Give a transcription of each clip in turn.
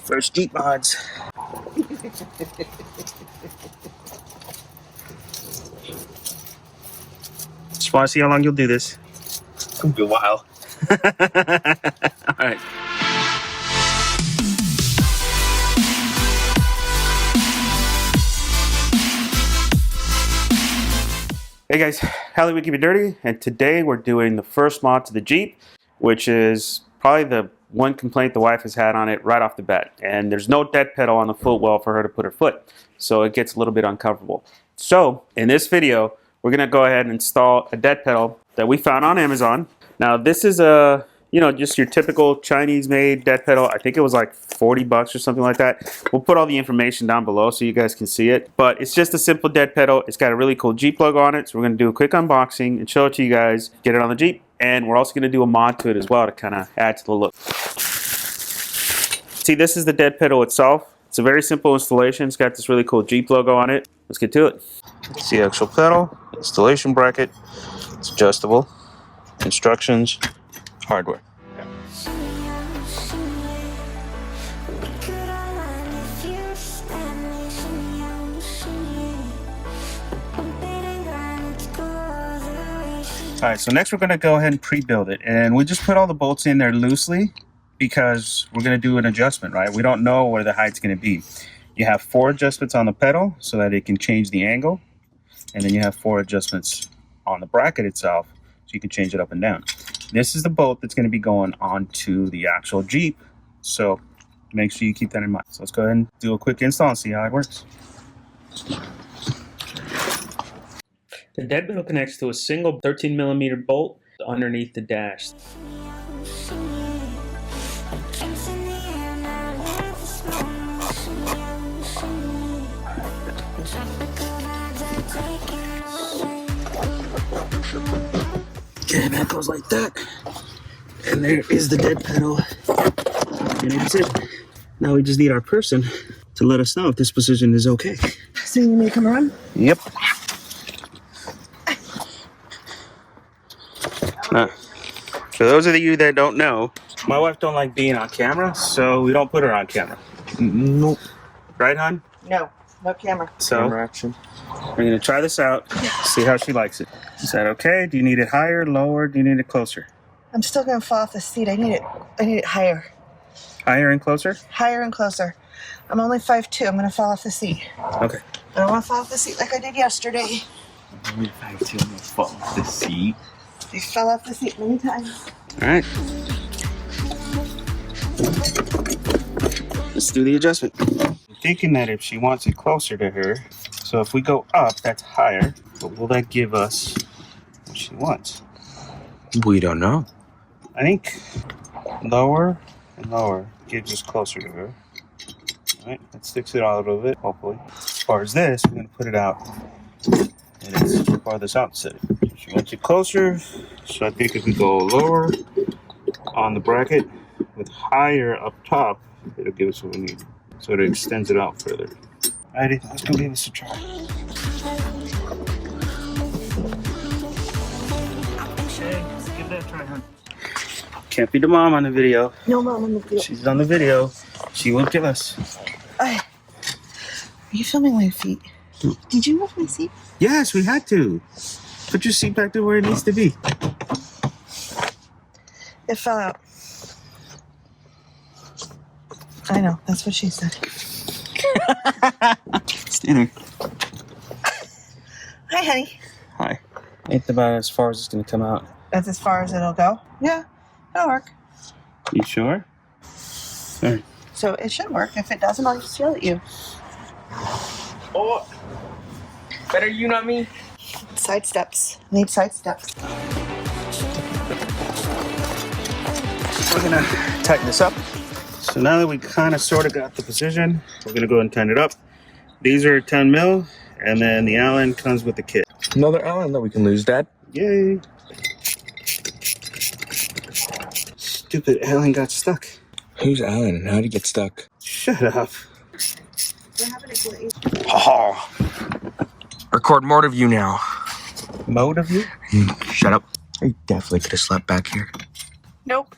First Jeep mods. Just want to see how long you'll do this. It's gonna be a while. All right. Hey guys, Halley We Keep It Dirty, and today we're doing the first mod to the Jeep, which is probably the one complaint the wife has had on it right off the bat. And there's no dead pedal on the footwell for her to put her foot, so it gets a little bit uncomfortable. So in this video, we're gonna go ahead and install a dead pedal that we found on Amazon. Now this is a, just your typical Chinese-made dead pedal. I think it was like 40 bucks or something like that. We'll put all the information down below so you guys can see it. But it's just a simple dead pedal. It's got a really cool Jeep logo on it. So we're gonna do a quick unboxing and show it to you guys, get it on the Jeep. And we're also gonna do a mod to it as well to kind of add to the look. See, this is the dead pedal itself. It's a very simple installation. It's got this really cool Jeep logo on it. Let's get to it. See the actual pedal, installation bracket. It's adjustable. Instructions, hardware. Alright, so next we're going to go ahead and pre-build it. And we just put all the bolts in there loosely because we're going to do an adjustment, right? We don't know where the height's going to be. You have 4 adjustments on the pedal so that it can change the angle. And then you have 4 adjustments on the bracket itself so you can change it up and down. This is the bolt that's going to be going onto the actual Jeep. So make sure you keep that in mind. So let's go ahead and do a quick install and see how it works. The dead pedal connects to a single 13mm bolt underneath the dash. Okay, that goes like that. And there is the dead pedal. And that's it. Now we just need our person to let us know if this position is okay. So you need me to come around? Yep. For those of you that don't know, my wife don't like being on camera, so we don't put her on camera. Nope. Right, hon? No, no camera. So Camera action. we're gonna try this out, see how she likes it. Is that okay? Do you need it higher, lower? Do you need it closer? I'm still gonna fall off the seat. I need it higher. Higher and closer? Higher and closer. I'm only 5'2". I'm gonna fall off the seat. Okay. I don't wanna fall off the seat like I did yesterday. Only 5'2", I'm gonna fall off the seat. I fell off the seat many times. All right. Let's do the adjustment. I'm thinking that if she wants it closer to her, so if we go up, that's higher, but will that give us what she wants? We don't know. I think lower and lower gives us closer to her. All right, that sticks it out a little bit, hopefully. As far as this, we're gonna put it out, and it's farthest out to it. She wants it closer, so I think if we go lower on the bracket with higher up top, it'll give us what we need. So it extends it out further. Alrighty, let's go give this a try. Okay, let's give that a try, hon. Can't be the mom on the video. No, Mom, I'm gonna She's on the video. She won't kill us. Are you filming my feet? Did you move my seat? Yes, we had to. Put your seat back there where it needs to be. It fell out. I know, that's what she said. Stand there. Hi, honey. Hi. Ain't about as far as it's gonna come out. That's as far as it'll go? Yeah, it'll work. You sure? Sorry. So it should work. If it doesn't, I'll just yell at you. Oh, better you, not me. Side steps. Need side steps. We're gonna tighten this up. So now that we kind of sort of got the position, we're gonna go ahead and tighten it up. These are 10 mil, and then the Allen comes with the kit. Another Allen that we can lose, Dad. Yay! Stupid Allen got stuck. Who's Allen and how'd he get stuck? Shut up. Oh. Record more of you now. Mode of you? Shut up. I definitely could have slept back here. Nope.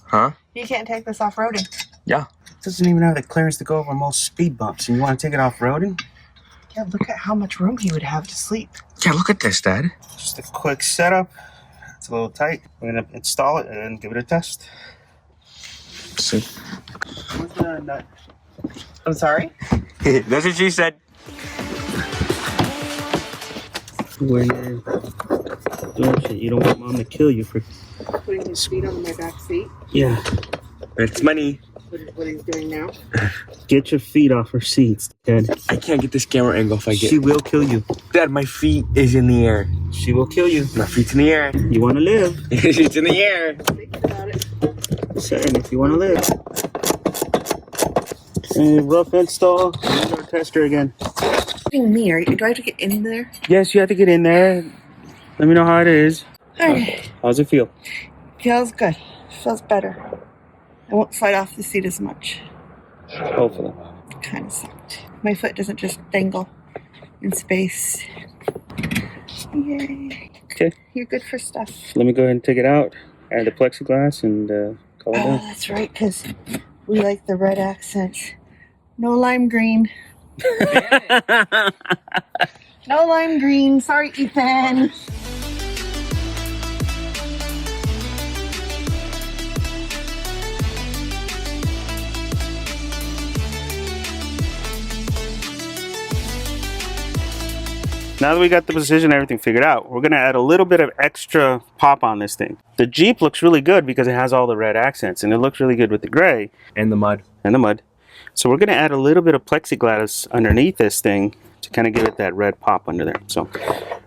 Huh? You can't take this off-roading. Yeah. doesn't even have the clearance to go over most speed bumps, and you want to take it off-roading? Yeah, look at how much room he would have to sleep. Yeah, look at this, Dad. Just a quick setup. It's a little tight. We're gonna install it and give it a test. See? Where's the nut? I'm sorry? That's what she said. When you're doing shit, you don't want Mom to kill you for... Putting his feet on my back seat. Yeah. It's money. What he's doing now. Get your feet off her seats, Dad. I can't get this camera angle if I get... She will kill you. Dad, my feet is in the air. She will kill you. My feet's in the air. You want to live. It's in the air. Thinking about it. Saying if you want to live. And rough install. Indoor tester again. Me, do I have to get in there? Yes, you have to get in there. Let me know how it is. Alright. How's it feel? Feels good. Feels better. I won't slide off the seat as much. Hopefully. Kind of sucked. My foot doesn't just dangle in space. Yay. Okay. You're good for stuff. Let me go ahead and take it out. Add the plexiglass and call it Oh, done. that's right, because we like the red accents. No lime green. No lime green. Sorry, Ethan. Now that we got the position and everything figured out, we're going to add a little bit of extra pop on this thing. The Jeep looks really good because it has all the red accents, and it looks really good with the gray. And the mud. And the mud. So we're going to add a little bit of plexiglass underneath this thing to kind of give it that red pop under there. So we're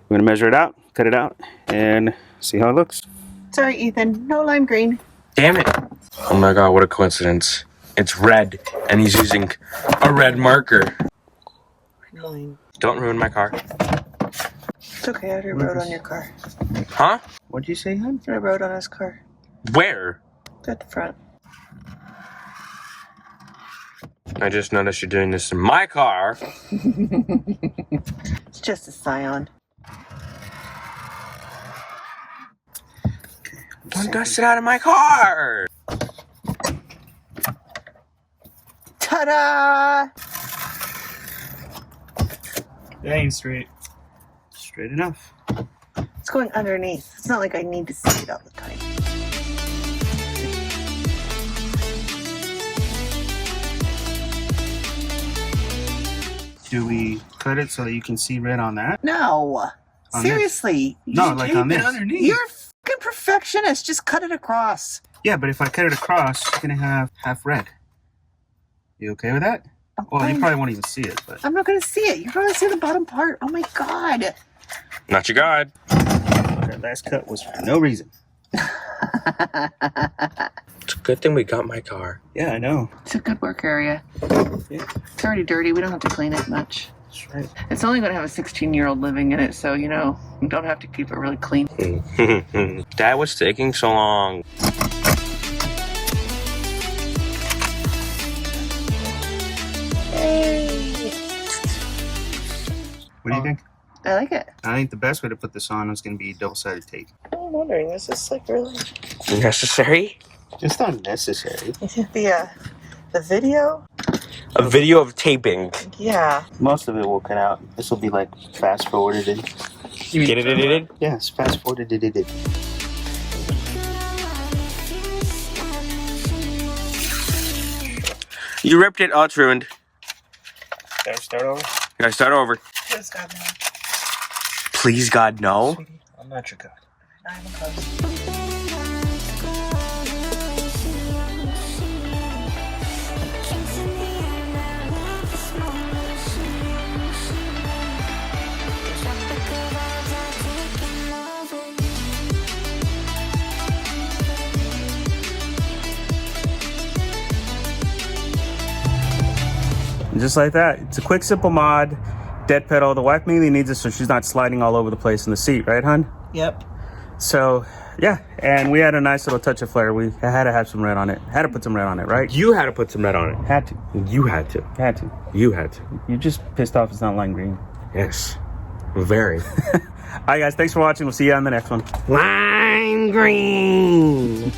going to measure it out, cut it out, and see how it looks. Sorry, Ethan. No lime green. Damn it. Oh my god, what a coincidence. It's red, and he's using a red marker. Lime. Don't ruin my car. It's okay. I already rode on your car. Huh? What'd you say, hon? I rode on his car. Where? At the front. I just noticed you're doing this in my car. It's just a Scion. Don't dust it out of my car! Ta-da! That ain't straight. Straight enough. It's going underneath. It's not like I need to see it all the time. Do we cut it so that you can see red on that? No. On Seriously. No, like on this. You're a fucking perfectionist. Just cut it across. Yeah, but if I cut it across, you're going to have half red. You okay with that? Well, you probably won't even see it, but... I'm not going to see it. You're going to see the bottom part. Oh my god. Not your god. That last cut was for no reason. It's a good thing we got my car. Yeah, I know. It's a good work area. Yeah, It's already dirty. We don't have to clean it much. that's right. It's only going to have a 16-year-old living in it, so, you know, we don't have to keep it really clean. Dad was taking so long. What do you think? I like it. I think the best way to put this on is going to be double-sided tape. I'm wondering, is this like really... Necessary? It's not necessary. The video? A video of taping. Yeah. Most of it will cut out. This will be like fast-forwarded. Get it? Yes, fast-forwarded. You ripped it. Oh, it's ruined. Gotta start over? Gotta start over. Please, God, no. Please, God, no. Sweetie, I'm not your god. I'm close. And just like that, it's a quick, simple mod. Dead pedal. The wife mainly needs it so she's not sliding all over the place in the seat, right, hon? Yep. So, yeah, and we had a nice little touch of flair. We had to have some red on it. Had to put some red on it, right? You had to put some red on it. Had to. You had to. Had to. You had to. You're just pissed off it's not lime green. Yes. Very. All right, guys, thanks for watching. We'll see you on the next one. Lime green.